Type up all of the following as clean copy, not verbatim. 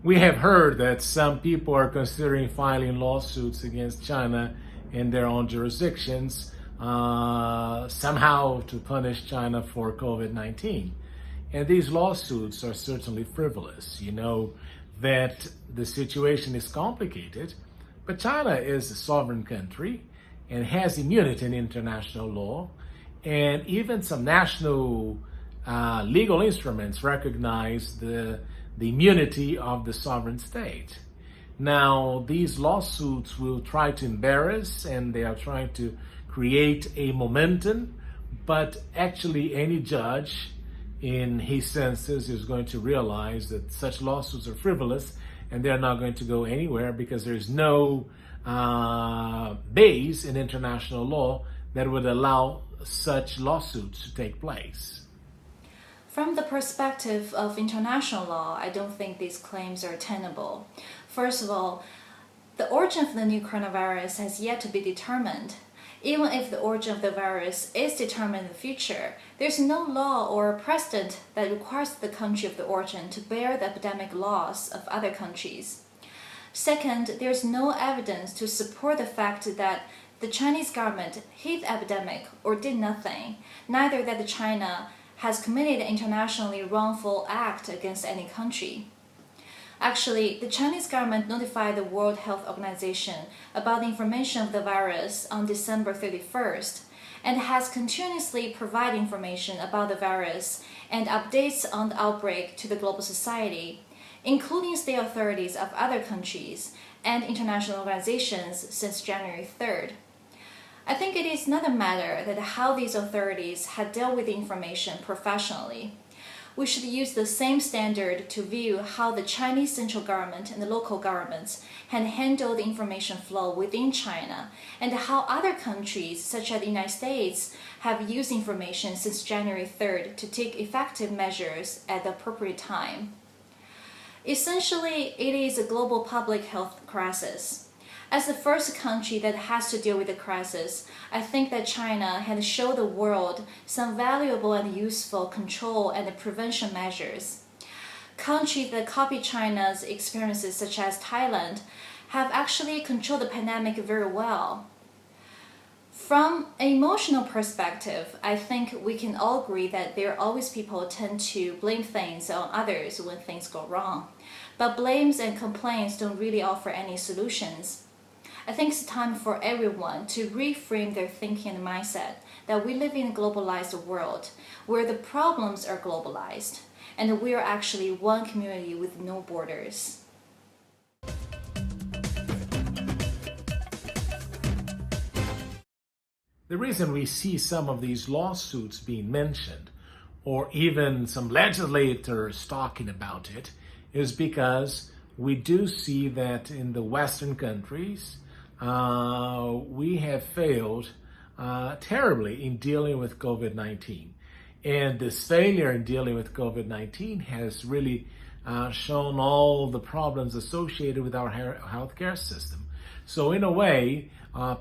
We have heard that some people are considering filing lawsuits against China in their own jurisdictions, somehow to punish China for COVID-19. And these lawsuits are certainly frivolous. You know that the situation is complicated, but China is a sovereign country and has immunity in international law, and even some national legal instruments recognize the immunity of the sovereign state. Now, these lawsuits will try to embarrass and they are trying to create a momentum, but actually any judge in his senses is going to realize that such lawsuits are frivolous and they're not going to go anywhere because there's no base in international law that would allow such lawsuits to take place. From the perspective of international law, I don't think these claims are tenable. First of all, the origin of the new coronavirus has yet to be determined. Even if the origin of the virus is determined in the future, there's no law or precedent that requires the country of the origin to bear the epidemic loss of other countries. Second, there's no evidence to support the fact that the Chinese government hid the epidemic or did nothing, neither that China has committed an internationally wrongful act against any country. Actually, the Chinese government notified the World Health Organization about the information of the virus on December 31st and has continuously provided information about the virus and updates on the outbreak to the global society, including state authorities of other countries and international organizations since January 3rd. I think it is not a matter that how these authorities had dealt with the information professionally. We should use the same standard to view how the Chinese central government and the local governments had handled the information flow within China and how other countries, such as the United States, have used information since January 3rd to take effective measures at the appropriate time. Essentially, it is a global public health crisis. As the first country that has to deal with the crisis, I think that China had shown the world some valuable and useful control and prevention measures. Countries that copy China's experiences, such as Thailand, have actually controlled the pandemic very well. From an emotional perspective, I think we can all agree that there are always people who tend to blame things on others when things go wrong. But blames and complaints don't really offer any solutions. I think it's time for everyone to reframe their thinking and mindset that we live in a globalized world where the problems are globalized and we are actually one community with no borders. The reason we see some of these lawsuits being mentioned, or even some legislators talking about it, is because we do see that in the Western countries, we have failed terribly in dealing with COVID-19. And this failure in dealing with COVID-19 has really shown all the problems associated with our healthcare system. So in a way,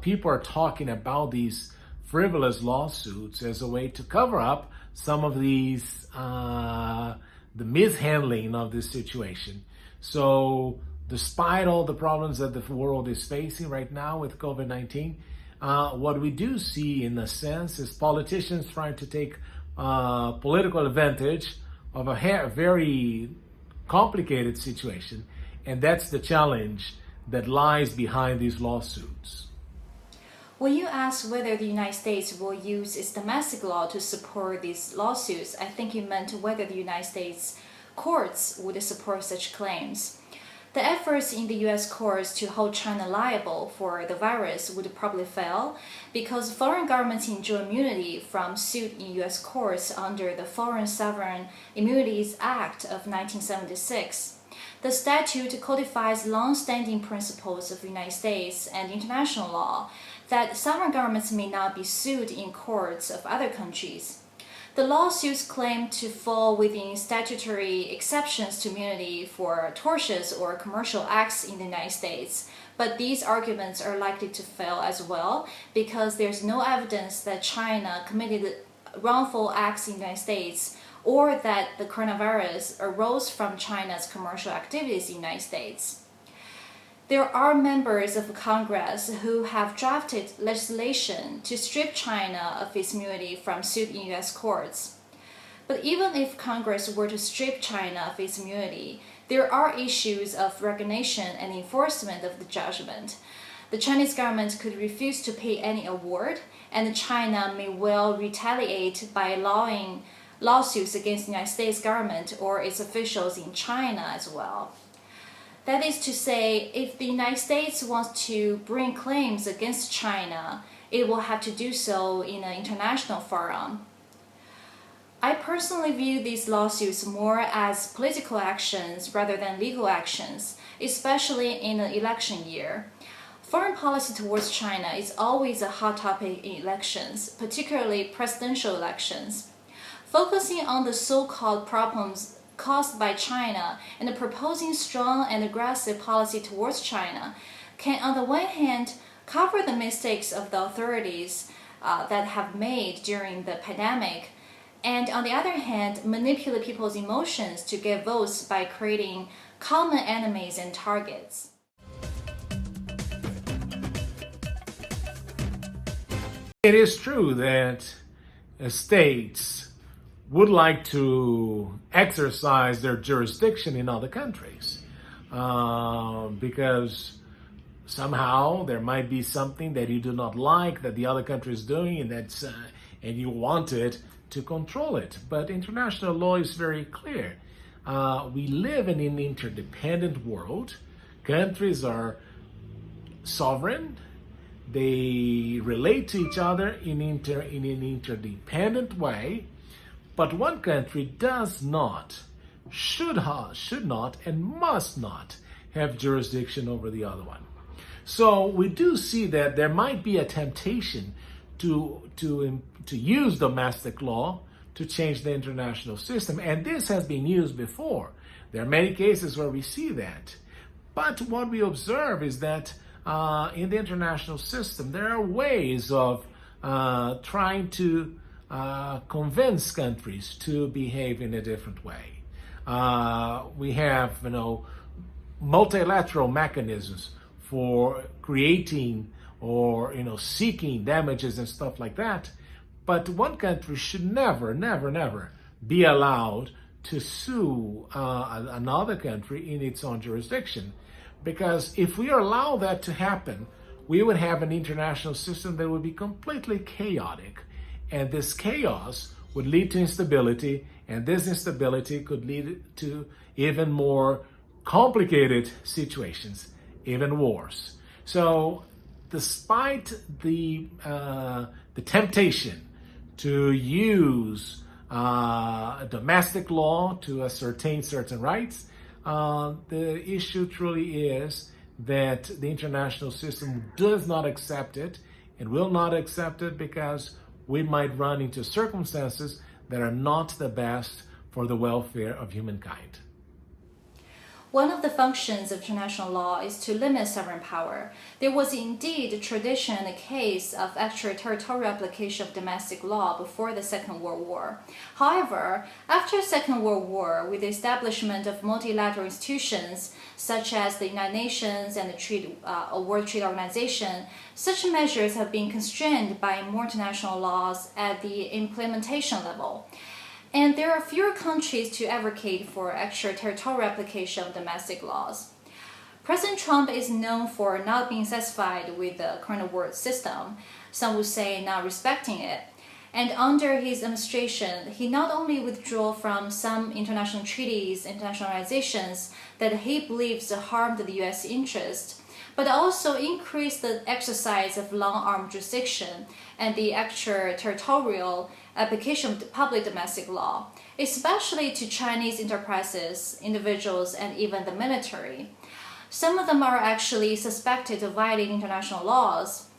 people are talking about these frivolous lawsuits as a way to cover up some of these, the mishandling of this situation. So despite all the problems that the world is facing right now with COVID-19, what we do see in a sense is politicians trying to take political advantage of a very complicated situation. And that's the challenge that lies behind these lawsuits. When you ask whether the United States will use its domestic law to support these lawsuits, I think you meant whether the United States courts would support such claims. The efforts in the U.S. courts to hold China liable for the virus would probably fail because foreign governments enjoy immunity from suit in U.S. courts under the Foreign Sovereign Immunities Act of 1976. The statute codifies long-standing principles of the United States and international law that sovereign governments may not be sued in courts of other countries. The lawsuits claim to fall within statutory exceptions to immunity for tortious or commercial acts in the United States, but these arguments are likely to fail as well because there's no evidence that China committed wrongful acts in the United States or that the coronavirus arose from China's commercial activities in the United States. There are members of Congress who have drafted legislation to strip China of its immunity from suit in U.S. courts. But even if Congress were to strip China of its immunity, there are issues of recognition and enforcement of the judgment. The Chinese government could refuse to pay any award, and China may well retaliate by allowing lawsuits against the United States government or its officials in China as well. That is to say, if the United States wants to bring claims against China, it will have to do so in an international forum. I personally view these lawsuits more as political actions rather than legal actions, especially in an election year. Foreign policy towards China is always a hot topic in elections, particularly presidential elections. Focusing on the so-called problems caused by China and proposing strong and aggressive policy towards China can, on the one hand, cover the mistakes of the authorities that have made during the pandemic, and on the other hand, manipulate people's emotions to get votes by creating common enemies and targets. It is true that states would like to exercise their jurisdiction in other countries because somehow there might be something that you do not like that the other country is doing, and you wanted to control it. But international law is very clear. We live in an interdependent world. Countries are sovereign. They relate to each other in an interdependent way. But one country does not, should not, and must not have jurisdiction over the other one. So we do see that there might be a temptation to use domestic law to change the international system, and this has been used before. There are many cases where we see that. But what we observe is that in the international system, there are ways of trying to convince countries to behave in a different way. We have, multilateral mechanisms for creating or, seeking damages and stuff like that. But one country should never be allowed to sue another country in its own jurisdiction. Because if we allow that to happen, we would have an international system that would be completely chaotic. And this chaos would lead to instability, and this instability could lead to even more complicated situations, even wars. So despite the temptation to use domestic law to ascertain certain rights, the issue truly is that the international system does not accept it and will not accept it because we might run into circumstances that are not the best for the welfare of humankind. One of the functions of international law is to limit sovereign power. There was indeed a tradition and a case of extraterritorial application of domestic law before the Second World War. However, after the Second World War, with the establishment of multilateral institutions such as the United Nations and the World Trade Organization, such measures have been constrained by more international laws at the implementation level. And there are fewer countries to advocate for extraterritorial application of domestic laws. President Trump is known for not being satisfied with the current world system, some would say not respecting it. And under his administration, he not only withdrew from some international treaties, international organizations that he believes harmed the U.S. interest, but also increased the exercise of long-arm jurisdiction and the extraterritorial application of public domestic law, especially to Chinese enterprises, individuals, and even the military. Some of them are actually suspected of violating international laws.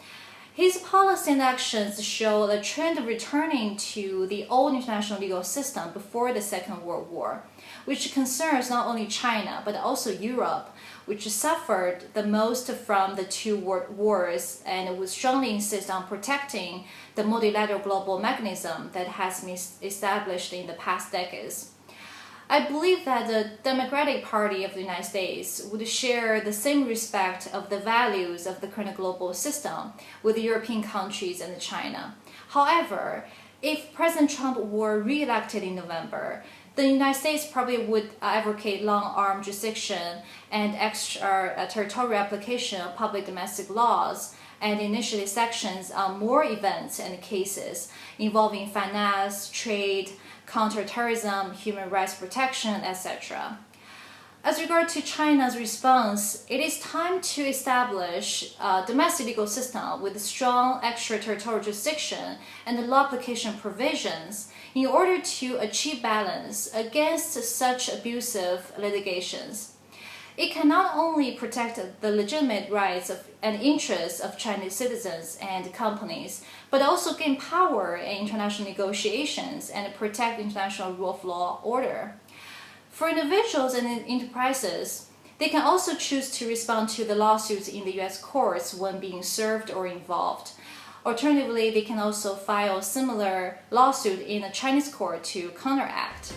His policy and actions show the trend of returning to the old international legal system before the Second World War, which concerns not only China but also Europe, which suffered the most from the two world wars and would strongly insist on protecting the multilateral global mechanism that has been established in the past decades. I believe that the Democratic Party of the United States would share the same respect of the values of the current global system with the European countries and China. However, if President Trump were re-elected in November, the United States probably would advocate long-arm jurisdiction and extraterritorial application of public domestic laws and initiate sections on more events and cases involving finance, trade, counterterrorism, human rights protection, etc. As regard to China's response, it is time to establish a domestic legal system with strong extraterritorial jurisdiction and law application provisions in order to achieve balance against such abusive litigations. It can not only protect the legitimate rights and interests of Chinese citizens and companies, but also gain power in international negotiations and protect international rule of law order. For individuals and enterprises, they can also choose to respond to the lawsuits in the U.S. courts when being served or involved. Alternatively, they can also file a similar lawsuit in a Chinese court to counteract.